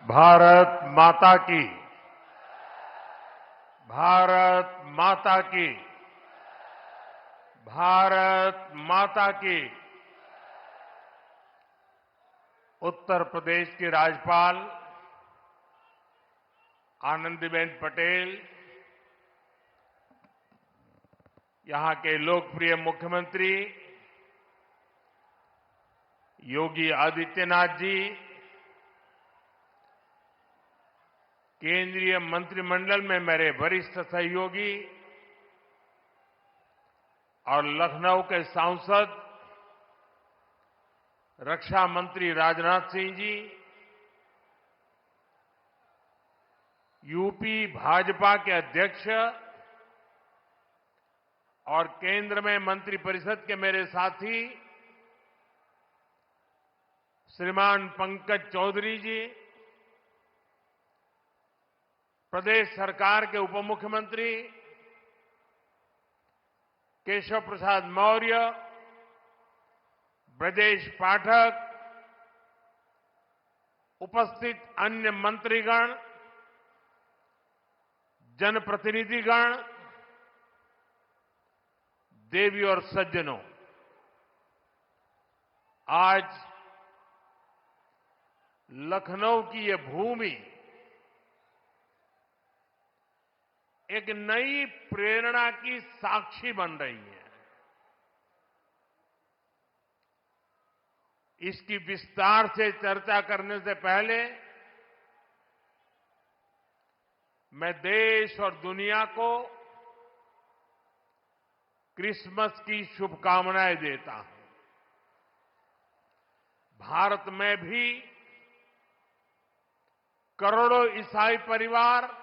भारत माता की। भारत माता की। भारत माता की। उत्तर प्रदेश की राज्यपाल आनंदीबेन पटेल, यहां के लोकप्रिय मुख्यमंत्री योगी आदित्यनाथ जी, केंद्रीय मंत्रिमंडल में मेरे वरिष्ठ सहयोगी और लखनऊ के सांसद रक्षा मंत्री राजनाथ सिंह जी, यूपी भाजपा के अध्यक्ष और केंद्र में मंत्रिपरिषद के मेरे साथी श्रीमान पंकज चौधरी जी, प्रदेश सरकार के उप मुख्यमंत्री केशव प्रसाद मौर्य, ब्रजेश पाठक, उपस्थित अन्य मंत्रीगण, जनप्रतिनिधिगण, देवी और सज्जनों, आज लखनऊ की ये भूमि एक नई प्रेरणा की साक्षी बन रही है। इसकी विस्तार से चर्चा करने से पहले मैं देश और दुनिया को क्रिसमस की शुभकामनाएं देता हूं। भारत में भी करोड़ों ईसाई परिवार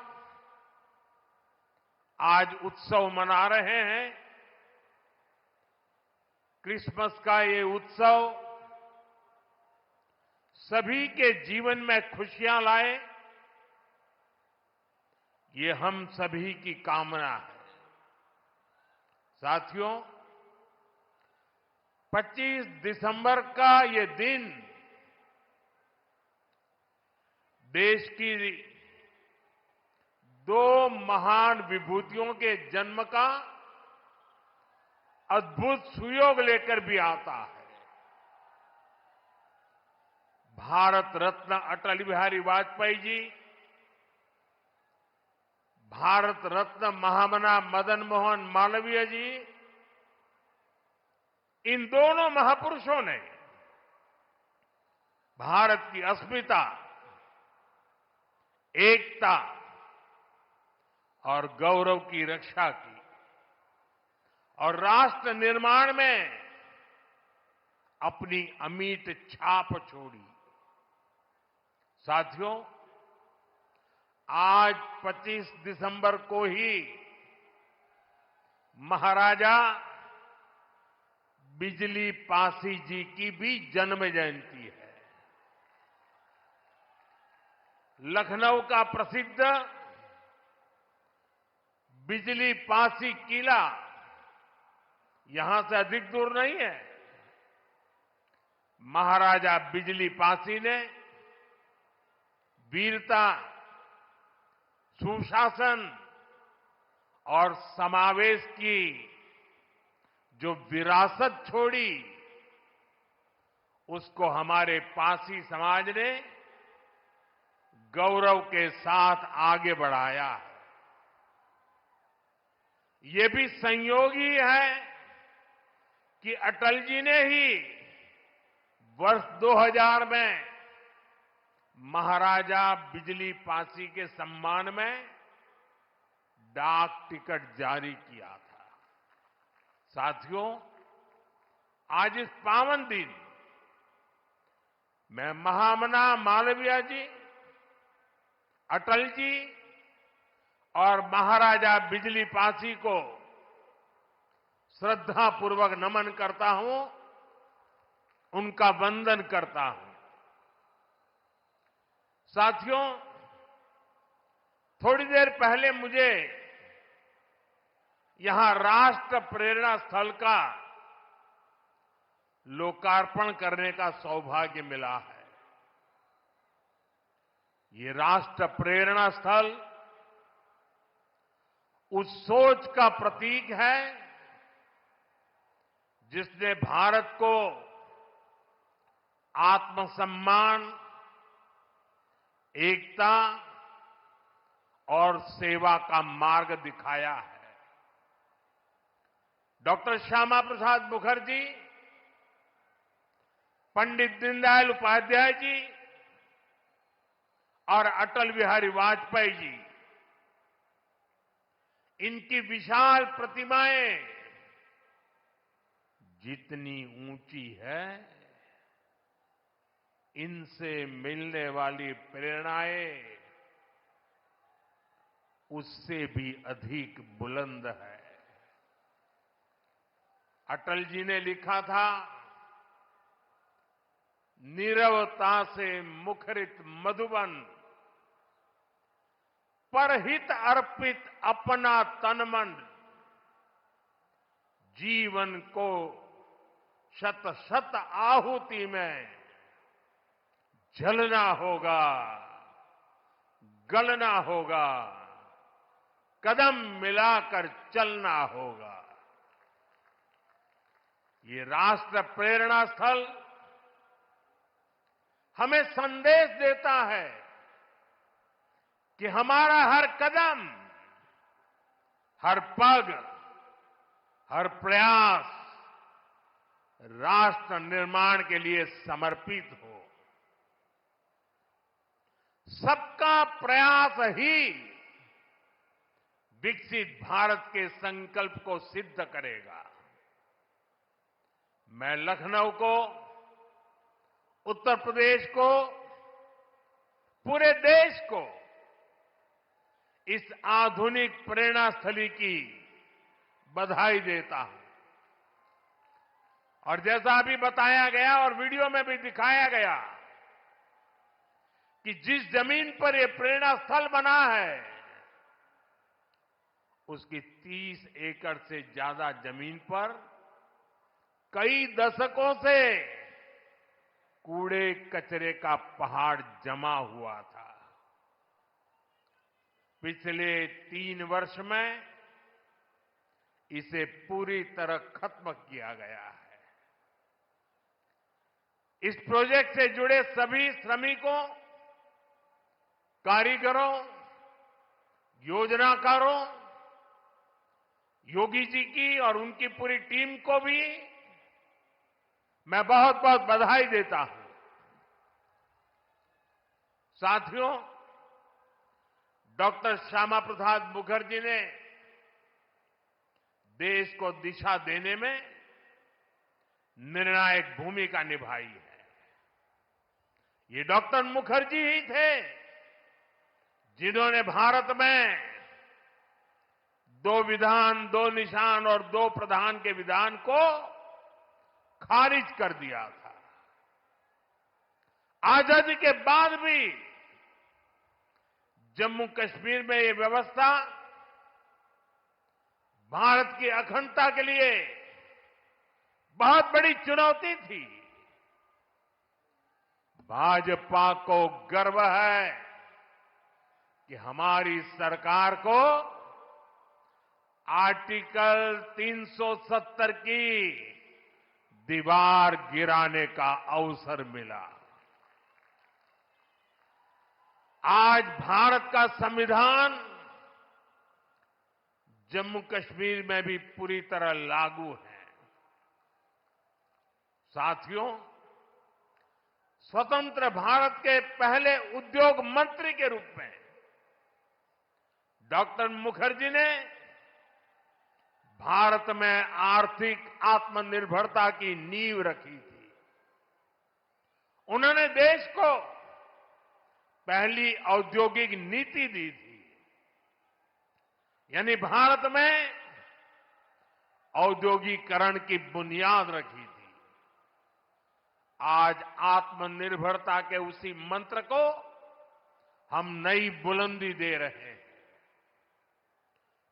आज उत्सव मना रहे हैं। क्रिसमस का ये उत्सव सभी के जीवन में खुशियां लाए, ये हम सभी की कामना है। साथियों, 25 दिसंबर का ये दिन देश की दो महान विभूतियों के जन्म का अद्भुत सुयोग लेकर भी आता है। भारत रत्न अटल बिहारी वाजपेयी जी, भारत रत्न महामना मदन मोहन मालवीय जी, इन दोनों महापुरुषों ने भारत की अस्मिता, एकता और गौरव की रक्षा की और राष्ट्र निर्माण में अपनी अमिट छाप छोड़ी। साथियों, आज 25 दिसंबर को ही महाराजा बिजली पासी जी की भी जन्म जयंती है। लखनऊ का प्रसिद्ध बिजली पासी किला यहां से अधिक दूर नहीं है। महाराजा बिजली पासी ने वीरता, सुशासन और समावेश की जो विरासत छोड़ी, उसको हमारे पासी समाज ने गौरव के साथ आगे बढ़ाया है। ये भी संयोग ही है कि अटल जी ने ही वर्ष 2000 में महाराजा बिजली पासी के सम्मान में डाक टिकट जारी किया था। साथियों, आज इस पावन दिन मैं महामना मालवीय जी, अटल जी और महाराजा बिजली पासी को श्रद्धापूर्वक नमन करता हूं, उनका वंदन करता हूं। साथियों, थोड़ी देर पहले मुझे यहां राष्ट्र प्रेरणा स्थल का लोकार्पण करने का सौभाग्य मिला है। ये राष्ट्र प्रेरणा स्थल उस सोच का प्रतीक है जिसने भारत को आत्मसम्मान, एकता और सेवा का मार्ग दिखाया है। डॉक्टर श्यामा प्रसाद मुखर्जी, पंडित दीनदयाल उपाध्याय जी और अटल बिहारी वाजपेयी जी, इनकी विशाल प्रतिमाएं जितनी ऊंची है, इनसे मिलने वाली प्रेरणाएं उससे भी अधिक बुलंद है। अटल जी ने लिखा था, नीरवता से मुखरित मधुबन, परहित अर्पित अपना तनमन, जीवन को शत शत आहुति में जलना होगा, गलना होगा, कदम मिलाकर चलना होगा। ये राष्ट्र प्रेरणा स्थल हमें संदेश देता है कि हमारा हर कदम, हर पग, हर प्रयास राष्ट्र निर्माण के लिए समर्पित हो। सबका प्रयास ही विकसित भारत के संकल्प को सिद्ध करेगा। मैं लखनऊ को, उत्तर प्रदेश को, पूरे देश को इस आधुनिक प्रेरणा स्थली की बधाई देता हूं। और जैसा अभी बताया गया और वीडियो में भी दिखाया गया कि जिस जमीन पर यह प्रेरणा स्थल बना है, उसकी 30 एकड़ से ज्यादा जमीन पर कई दशकों से कूड़े कचरे का पहाड़ जमा हुआ था। पिछले 3 वर्ष में इसे पूरी तरह खत्म किया गया है। इस प्रोजेक्ट से जुड़े सभी श्रमिकों, कारीगरों, योजनाकारों, योगी जी की और उनकी पूरी टीम को भी मैं बहुत बहुत बधाई देता हूं। साथियों, डॉक्टर श्यामा प्रसाद मुखर्जी ने देश को दिशा देने में निर्णायक भूमिका निभाई है। ये डॉक्टर मुखर्जी ही थे जिन्होंने भारत में 2 विधान, 2 निशान और 2 प्रधान के विधान को खारिज कर दिया था। आजादी के बाद भी जम्मू कश्मीर में ये व्यवस्था भारत की अखंडता के लिए बहुत बड़ी चुनौती थी। भाजपा को गर्व है कि हमारी सरकार को आर्टिकल 370 की दीवार गिराने का अवसर मिला। आज भारत का संविधान जम्मू कश्मीर में भी पूरी तरह लागू है। साथियों, स्वतंत्र भारत के पहले उद्योग मंत्री के रूप में डॉक्टर मुखर्जी ने भारत में आर्थिक आत्मनिर्भरता की नींव रखी थी। उन्होंने देश को पहली औद्योगिक नीति दी थी, यानी भारत में औद्योगिकरण की बुनियाद रखी थी। आज आत्मनिर्भरता के उसी मंत्र को हम नई बुलंदी दे रहे हैं।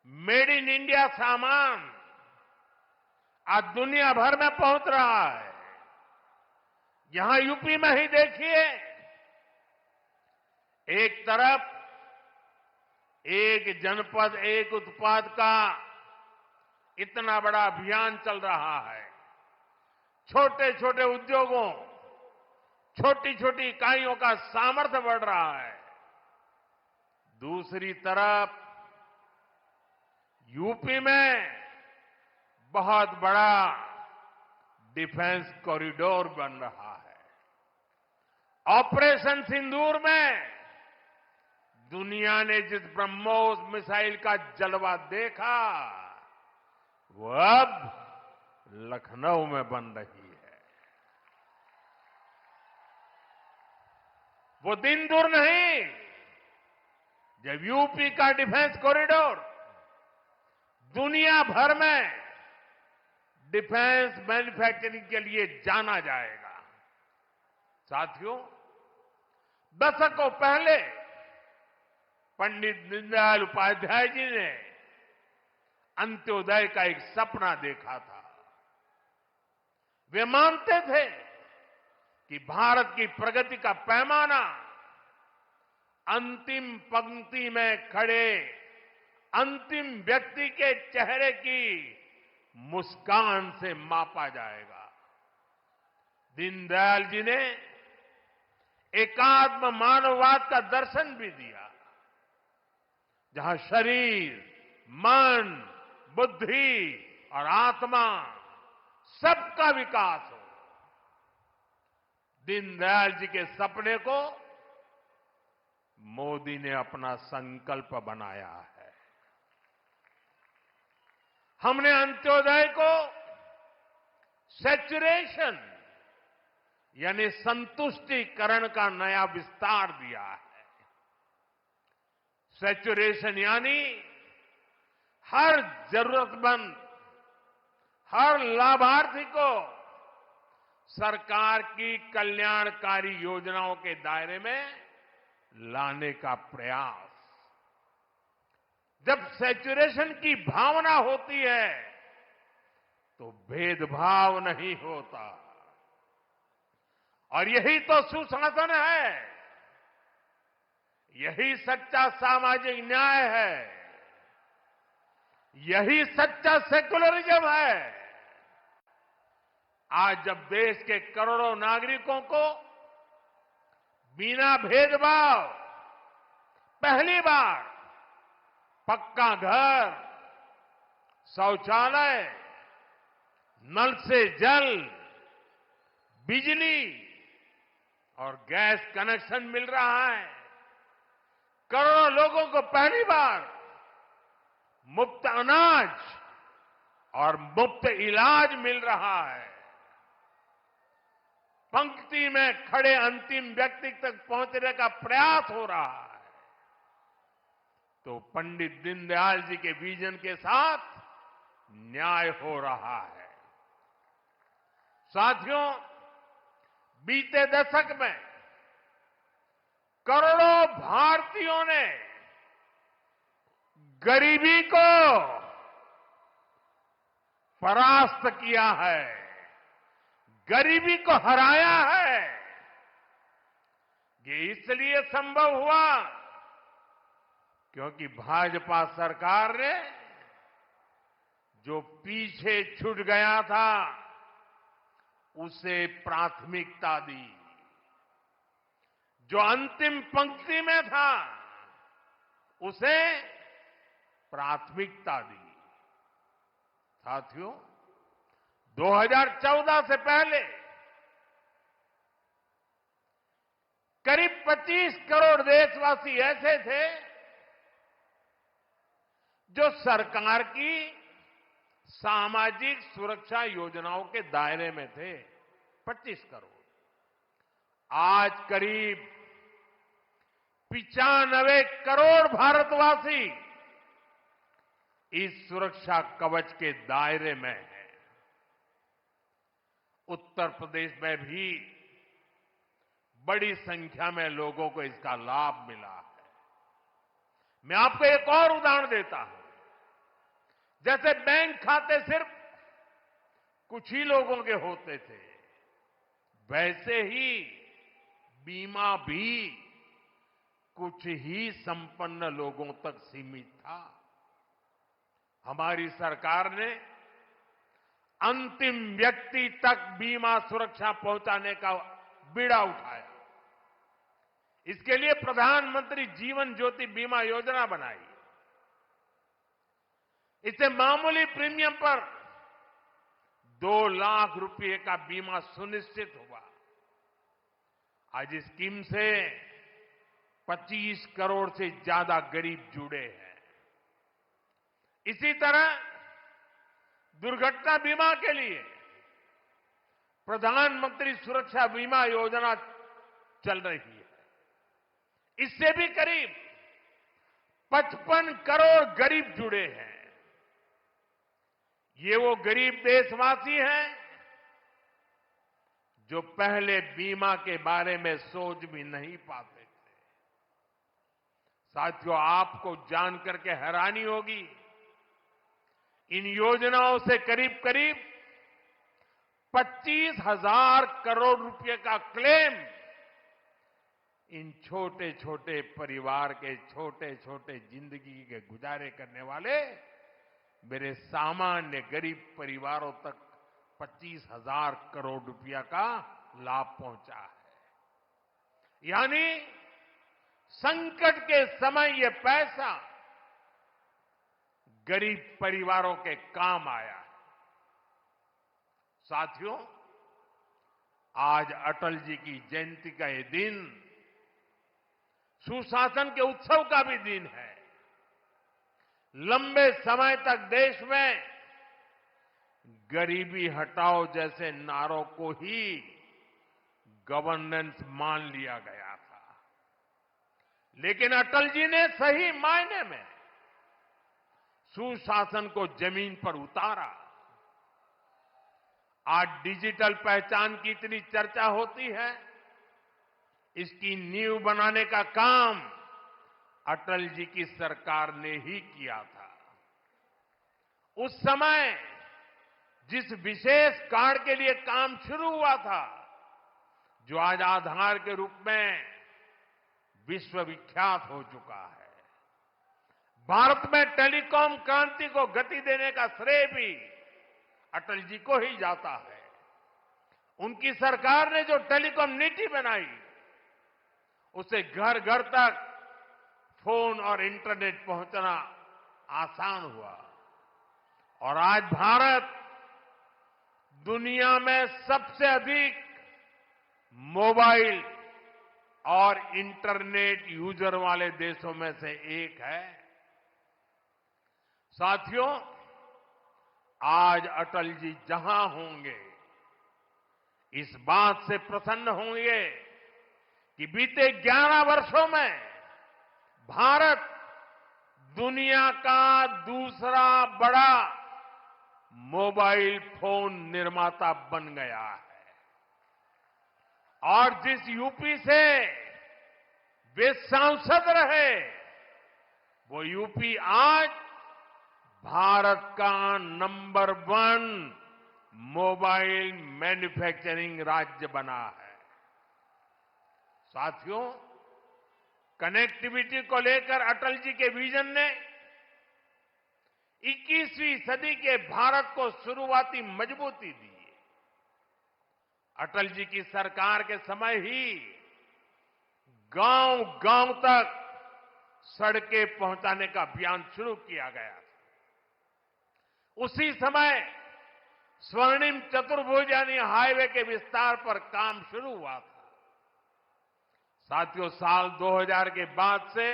मेड इन इंडिया सामान आज दुनिया भर में पहुंच रहा है। यहां यूपी में ही देखिए, एक तरफ एक जनपद एक उत्पाद का इतना बड़ा अभियान चल रहा है। छोटे छोटे उद्योगों, छोटी छोटी इकाइयों का सामर्थ्य बढ़ रहा है। दूसरी तरफ यूपी में बहुत बड़ा डिफेंस कॉरिडोर बन रहा है। ऑपरेशन सिंदूर में दुनिया ने जिस ब्रह्मोस मिसाइल का जलवा देखा, वो अब लखनऊ में बन रही है। वो दिन दूर नहीं जब यूपी का डिफेंस कॉरिडोर दुनिया भर में डिफेंस मैन्युफैक्चरिंग के लिए जाना जाएगा। साथियों, दशकों पहले पंडित दीनदयाल उपाध्याय जी ने अंत्योदय का एक सपना देखा था। वे मानते थे कि भारत की प्रगति का पैमाना अंतिम पंक्ति में खड़े अंतिम व्यक्ति के चेहरे की मुस्कान से मापा जाएगा। दीनदयाल जी ने एकात्म मानववाद का दर्शन भी दिया, जहां शरीर, मन, बुद्धि और आत्मा सबका विकास हो। दीनदयाल जी के सपने को मोदी ने अपना संकल्प बनाया है। हमने अंत्योदय को सैचुरेशन यानी संतुष्टिकरण का नया विस्तार दिया है। सैचुरेशन यानी हर जरूरतमंद, हर लाभार्थी को सरकार की कल्याणकारी योजनाओं के दायरे में लाने का प्रयास। जब सैचुरेशन की भावना होती है तो भेदभाव नहीं होता, और यही तो सुशासन है, यही सच्चा सामाजिक न्याय है, यही सच्चा सेकुलरिज्म है। आज जब देश के करोड़ों नागरिकों को बिना भेदभाव पहली बार पक्का घर, शौचालय, नल से जल, बिजली और गैस कनेक्शन मिल रहा है, करोड़ों लोगों को पहली बार मुफ्त अनाज और मुफ्त इलाज मिल रहा है, पंक्ति में खड़े अंतिम व्यक्ति तक पहुंचने का प्रयास हो रहा है, तो पंडित दीनदयाल जी के विजन के साथ न्याय हो रहा है। साथियों, बीते दशक में करोड़ों भारतीयों ने गरीबी को परास्त किया है, गरीबी को हराया है। ये इसलिए संभव हुआ क्योंकि भाजपा सरकार ने जो पीछे छूट गया था उसे प्राथमिकता दी, जो अंतिम पंक्ति में था उसे प्राथमिकता दी। साथियों, 2014 से पहले करीब 25 करोड़ देशवासी ऐसे थे जो सरकार की सामाजिक सुरक्षा योजनाओं के दायरे में थे। 25 करोड़। आज करीब 95 करोड़ भारतवासी इस सुरक्षा कवच के दायरे में है। उत्तर प्रदेश में भी बड़ी संख्या में लोगों को इसका लाभ मिला है। मैं आपको एक और उदाहरण देता हूं। जैसे बैंक खाते सिर्फ कुछ ही लोगों के होते थे, वैसे ही बीमा भी कुछ ही संपन्न लोगों तक सीमित था। हमारी सरकार ने अंतिम व्यक्ति तक बीमा सुरक्षा पहुंचाने का बीड़ा उठाया। इसके लिए प्रधानमंत्री जीवन ज्योति बीमा योजना बनाई। इससे मामूली प्रीमियम पर 2 लाख रुपए का बीमा सुनिश्चित हुआ। आज इस स्कीम से 25 करोड़ से ज्यादा गरीब जुड़े हैं। इसी तरह दुर्घटना बीमा के लिए प्रधानमंत्री सुरक्षा बीमा योजना चल रही है। इससे भी करीब 55 करोड़ गरीब जुड़े हैं। ये वो गरीब देशवासी हैं जो पहले बीमा के बारे में सोच भी नहीं पाते थे। साथियों, आपको जानकर के हैरानी होगी, इन योजनाओं से करीब करीब 25,000 करोड़ रुपए का क्लेम इन छोटे छोटे परिवार के छोटे छोटे जिंदगी के गुजारे करने वाले मेरे सामान्य गरीब परिवारों तक 25,000 करोड़ रुपया का लाभ पहुंचा है। यानी संकट के समय ये पैसा गरीब परिवारों के काम आया है। साथियों, आज अटल जी की जयंती का ये दिन सुशासन के उत्सव का भी दिन है। लंबे समय तक देश में गरीबी हटाओ जैसे नारों को ही गवर्नेंस मान लिया गया था, लेकिन अटल जी ने सही मायने में सुशासन को जमीन पर उतारा। आज डिजिटल पहचान की इतनी चर्चा होती है, इसकी नींव बनाने का काम अटल जी की सरकार ने ही किया था। उस समय जिस विशेष कार्ड के लिए काम शुरू हुआ था, जो आज आधार के रूप में विश्वविख्यात हो चुका है, भारत में टेलीकॉम क्रांति को गति देने का श्रेय भी अटल जी को ही जाता है। उनकी सरकार ने जो टेलीकॉम नीति बनाई, उससे घर घर तक फोन और इंटरनेट पहुंचना आसान हुआ और आज भारत दुनिया में सबसे अधिक मोबाइल और इंटरनेट यूजर वाले देशों में से एक है। साथियों, आज अटल जी जहां होंगे, इस बात से प्रसन्न होंगे कि बीते 11 वर्षों में भारत दुनिया का दूसरा बड़ा मोबाइल फोन निर्माता बन गया है। और जिस यूपी से वे सांसद रहे, वो यूपी आज भारत का नंबर 1 मोबाइल मैन्युफैक्चरिंग राज्य बना है। साथियों, कनेक्टिविटी को लेकर अटल जी के विजन ने 21वीं सदी के भारत को शुरुआती मजबूती दी। अटल जी की सरकार के समय ही गांव गांव तक सड़कें पहुंचाने का अभियान शुरू किया गया था। उसी समय स्वर्णिम चतुर्भुज यानी हाईवे के विस्तार पर काम शुरू हुआ था। साथियों, साल 2000 के बाद से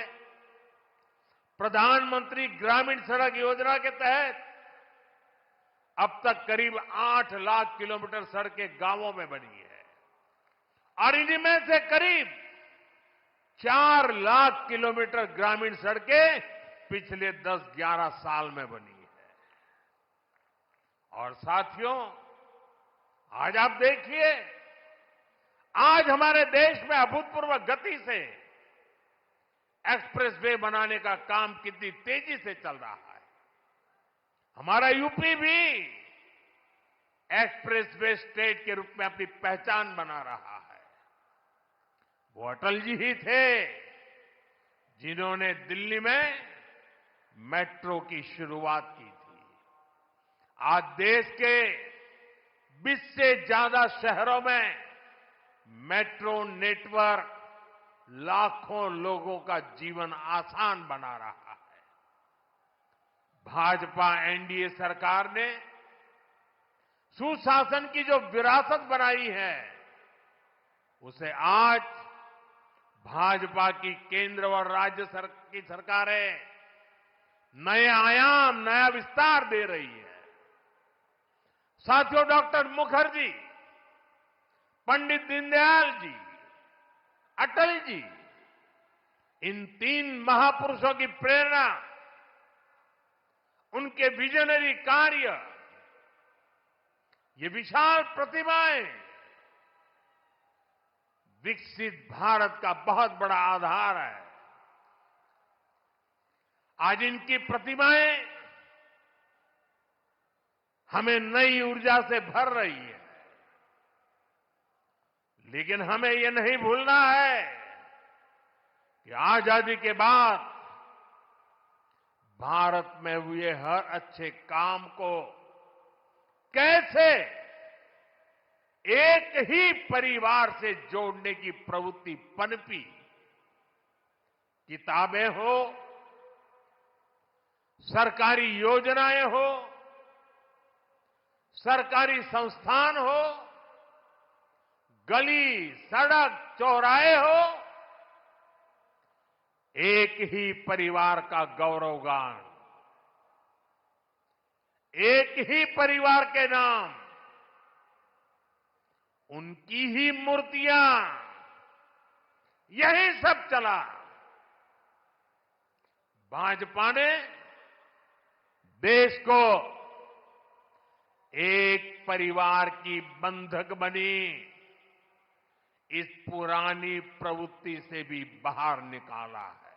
प्रधानमंत्री ग्रामीण सड़क योजना के तहत अब तक करीब 8 लाख किलोमीटर सड़कें गांवों में बनी है और इनमें से करीब 4 लाख किलोमीटर ग्रामीण सड़कें पिछले 10-11 साल में बनी है। और साथियों, आज आप देखिए, आज हमारे देश में अभूतपूर्व गति से एक्सप्रेसवे बनाने का काम कितनी तेजी से चल रहा है। हमारा यूपी भी एक्सप्रेसवे स्टेट के रूप में अपनी पहचान बना रहा है। वो अटल जी ही थे जिन्होंने दिल्ली में मेट्रो की शुरुआत की थी। आज देश के 20 से ज्यादा शहरों में मेट्रो नेटवर्क लाखों लोगों का जीवन आसान बना रहा है। भाजपा एनडीए सरकार ने सुशासन की जो विरासत बनाई है, उसे आज भाजपा की केंद्र और राज्य की सरकारें नए आयाम, नया विस्तार दे रही है। साथियों, डॉक्टर मुखर्जी, पंडित दीनदयाल जी, अटल जी, इन 3 महापुरुषों की प्रेरणा, उनके विजनरी कार्य, ये विशाल प्रतिभाएं विकसित भारत का बहुत बड़ा आधार है। आज इनकी प्रतिभाएं हमें नई ऊर्जा से भर रही है। लेकिन हमें यह नहीं भूलना है कि आजादी के बाद भारत में हुए हर अच्छे काम को कैसे एक ही परिवार से जोड़ने की प्रवृत्ति पनपी। किताबें हो, सरकारी योजनाएं हो, सरकारी संस्थान हो, गली, सड़क, चौराहे हो, एक ही परिवार का गौरवगान, एक ही परिवार के नाम, उनकी ही मूर्तियां, यही सब चला। भाजपा ने देश को एक परिवार की बंधक बनी इस पुरानी प्रवृत्ति से भी बाहर निकाला है।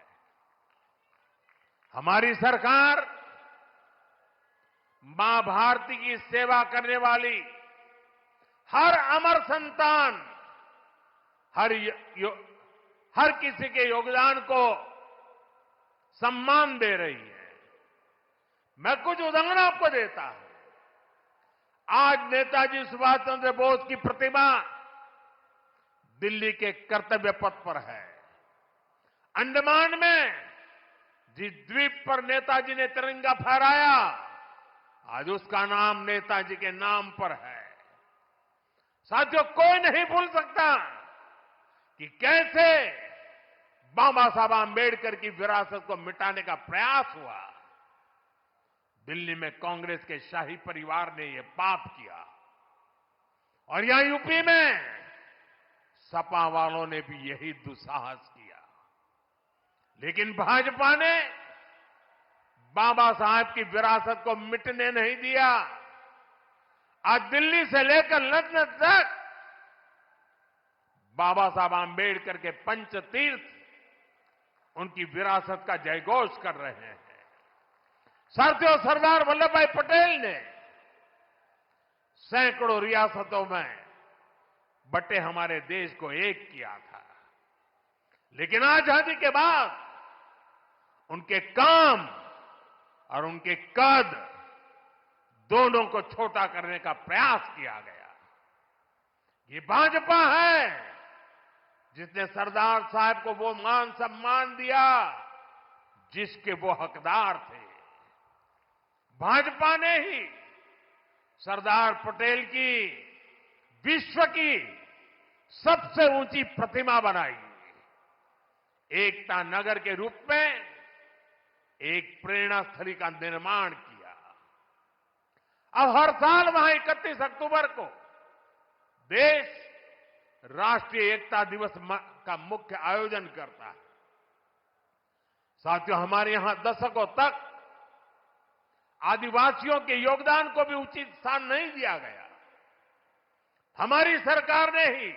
हमारी सरकार मां भारती की सेवा करने वाली हर अमर संतान, हर किसी के योगदान को सम्मान दे रही है। मैं कुछ उदाहरण आपको देता हूं। आज नेताजी सुभाष चंद्र बोस की प्रतिमा दिल्ली के कर्तव्य पथ पर है। अंडमान में जिस द्वीप पर नेताजी ने तिरंगा फहराया, आज उसका नाम नेताजी के नाम पर है। साथियों, कोई नहीं भूल सकता कि कैसे बाबा साहब आंबेडकर की विरासत को मिटाने का प्रयास हुआ। दिल्ली में कांग्रेस के शाही परिवार ने यह पाप किया और यहां यूपी में सपा वालों ने भी यही दुस्साहस किया। लेकिन भाजपा ने बाबा साहब की विरासत को मिटने नहीं दिया। आज दिल्ली से लेकर लंदन तक बाबा साहब आंबेडकर के पंचतीर्थ उनकी विरासत का जयघोष कर रहे हैं। साथियों, सरदार वल्लभ भाई पटेल ने सैकड़ों रियासतों में बटे हमारे देश को एक किया था। लेकिन आजादी के बाद उनके काम और उनके कद दोनों को छोटा करने का प्रयास किया गया। ये भाजपा है जिसने सरदार साहब को वो मान सम्मान दिया जिसके वो हकदार थे। भाजपा ने ही सरदार पटेल की विश्व की सबसे ऊंची प्रतिमा बनाई, एकता नगर के रूप में एक प्रेरणा स्थली का निर्माण किया। अब हर साल वहां 31 अक्टूबर को देश राष्ट्रीय एकता दिवस का मुख्य आयोजन करता है। साथियों, हमारे यहां दशकों तक आदिवासियों के योगदान को भी उचित स्थान नहीं दिया गया। हमारी सरकार ने ही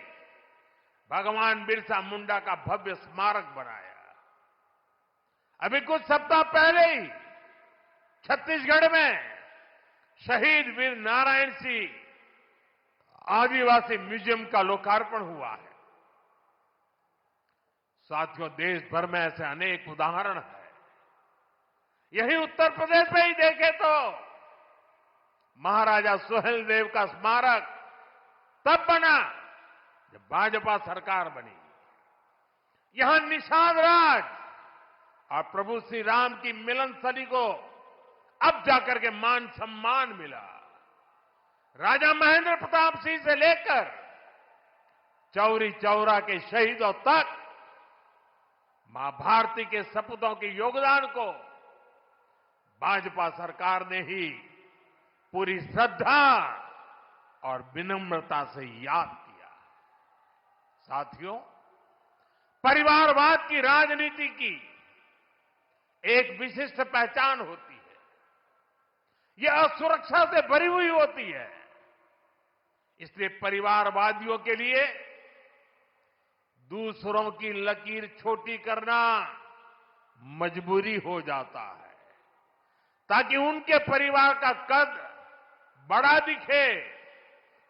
भगवान बिरसा मुंडा का भव्य स्मारक बनाया। अभी कुछ सप्ताह पहले ही छत्तीसगढ़ में शहीद वीर नारायण सिंह आदिवासी म्यूजियम का लोकार्पण हुआ है। साथियों, देश भर में ऐसे अनेक उदाहरण हैं। यही उत्तर प्रदेश में ही देखें तो महाराजा सुहेलदेव का स्मारक तब बना जब भाजपा सरकार बनी। यहां निषाद राज और प्रभु श्री राम की मिलन स्थली को अब जाकर के मान सम्मान मिला। राजा महेंद्र प्रताप सिंह से लेकर चौरी चौरा के शहीदों तक मां भारती के सपूतों के योगदान को भाजपा सरकार ने ही पूरी श्रद्धा और विनम्रता से याद किया। साथियों, परिवारवाद की राजनीति की एक विशिष्ट पहचान होती है। यह असुरक्षा से भरी हुई होती है। इसलिए परिवारवादियों के लिए दूसरों की लकीर छोटी करना मजबूरी हो जाता है, ताकि उनके परिवार का कद बड़ा दिखे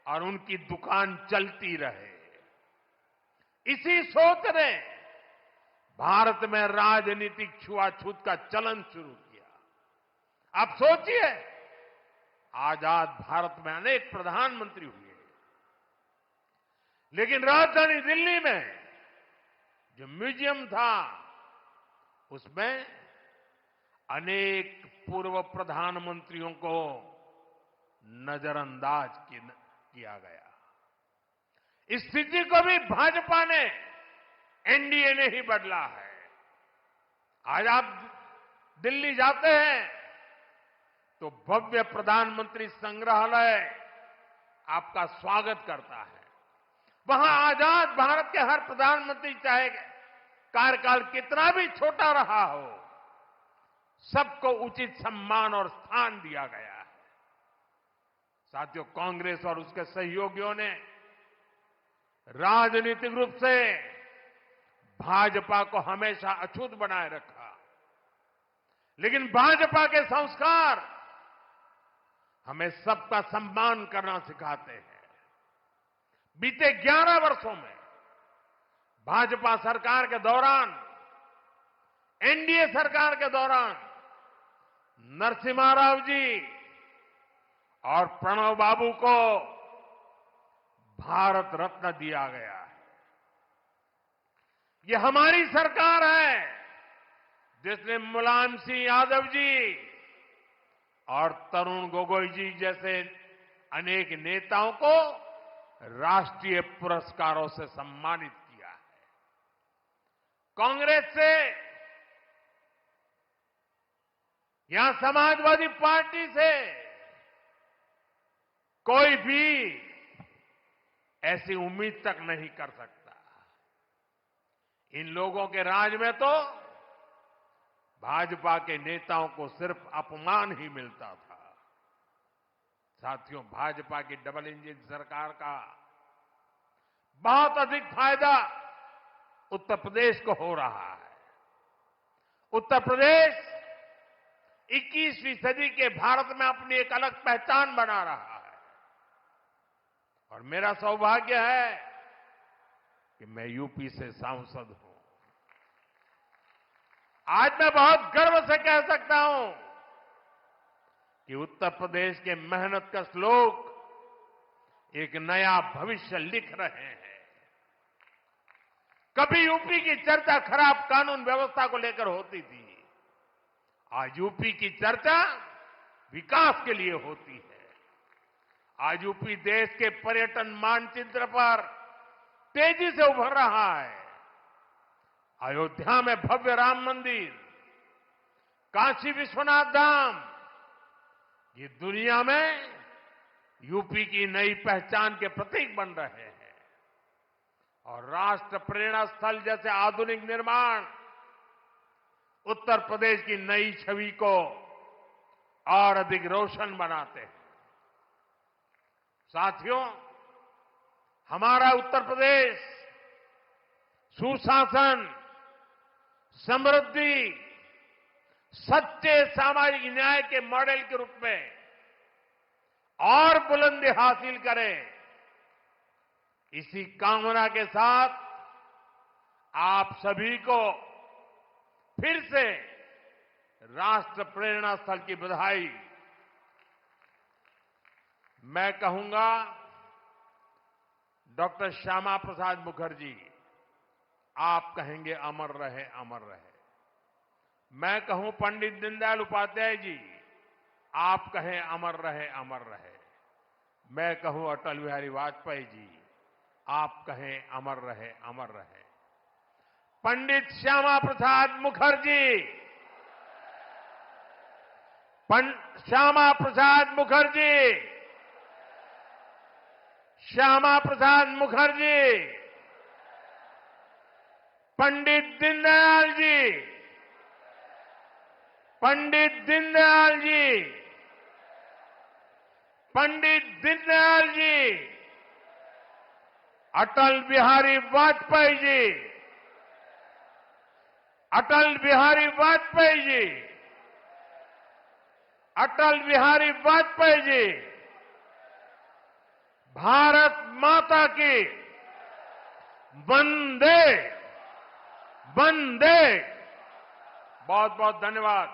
और उनकी दुकान चलती रहे। इसी सोच ने भारत में राजनीतिक छुआछूत का चलन शुरू किया। आप सोचिए, आजाद भारत में अनेक प्रधानमंत्री हुए, लेकिन राजधानी दिल्ली में जो म्यूजियम था उसमें अनेक पूर्व प्रधानमंत्रियों को नजरअंदाज किया गया। इस स्थिति को भी भाजपा ने, एनडीए ने ही बदला है। आज आप दिल्ली जाते हैं तो भव्य प्रधानमंत्री संग्रहालय आपका स्वागत करता है। वहां आजाद भारत के हर प्रधानमंत्री, चाहे कार्यकाल कितना भी छोटा रहा हो, सबको उचित सम्मान और स्थान दिया गया है। साथियों, कांग्रेस और उसके सहयोगियों ने राजनीतिक रूप से भाजपा को हमेशा अछूत बनाए रखा, लेकिन भाजपा के संस्कार हमें सबका सम्मान करना सिखाते हैं। बीते 11 वर्षों में भाजपा सरकार के दौरान, एनडीए सरकार के दौरान नरसिम्हा राव जी और प्रणब बाबू को भारत रत्न दिया गया है। ये हमारी सरकार है जिसने मुलायम सिंह यादव जी और तरुण गोगोई जी जैसे अनेक नेताओं को राष्ट्रीय पुरस्कारों से सम्मानित किया है। कांग्रेस से, यहां समाजवादी पार्टी से कोई भी ऐसी उम्मीद तक नहीं कर सकता। इन लोगों के राज में तो भाजपा के नेताओं को सिर्फ अपमान ही मिलता था। साथियों, भाजपा की डबल इंजन सरकार का बहुत अधिक फायदा उत्तर प्रदेश को हो रहा है। उत्तर प्रदेश 21वीं सदी के भारत में अपनी एक अलग पहचान बना रहा है और मेरा सौभाग्य है कि मैं यूपी से सांसद हूं। आज मैं बहुत गर्व से कह सकता हूं कि उत्तर प्रदेश के मेहनतकश लोग एक नया भविष्य लिख रहे हैं। कभी यूपी की चर्चा खराब कानून व्यवस्था को लेकर होती थी, आज यूपी की चर्चा विकास के लिए होती है। आज यूपी देश के पर्यटन मानचित्र पर तेजी से उभर रहा है। अयोध्या में भव्य राम मंदिर, काशी विश्वनाथ धाम, ये दुनिया में यूपी की नई पहचान के प्रतीक बन रहे हैं। और राष्ट्र प्रेरणा स्थल जैसे आधुनिक निर्माण उत्तर प्रदेश की नई छवि को और अधिक रोशन बनाते हैं। साथियों, हमारा उत्तर प्रदेश सुशासन, समृद्धि, सच्चे सामाजिक न्याय के मॉडल के रूप में और बुलंदी हासिल करे, इसी कामना के साथ आप सभी को फिर से राष्ट्र प्रेरणा स्थल की बधाई। मैं कहूंगा डॉक्टर श्यामा प्रसाद मुखर्जी, आप कहेंगे अमर रहे, अमर रहे। मैं कहूं पंडित दीनदयाल उपाध्याय जी, आप कहें अमर रहे, अमर रहे। मैं कहूं अटल बिहारी वाजपेयी जी, आप कहें अमर रहे, अमर रहे। पंडित श्यामा प्रसाद मुखर्जी, श्यामा प्रसाद मुखर्जी, श्यामा प्रसाद मुखर्जी, पंडित दीनदयाल जी, पंडित दीनदयाल जी, पंडित दीनदयाल जी, अटल बिहारी वाजपेयी जी, अटल बिहारी वाजपेयी जी, अटल बिहारी वाजपेयी जी, भारत माता की वंदे वंदे। बहुत बहुत धन्यवाद।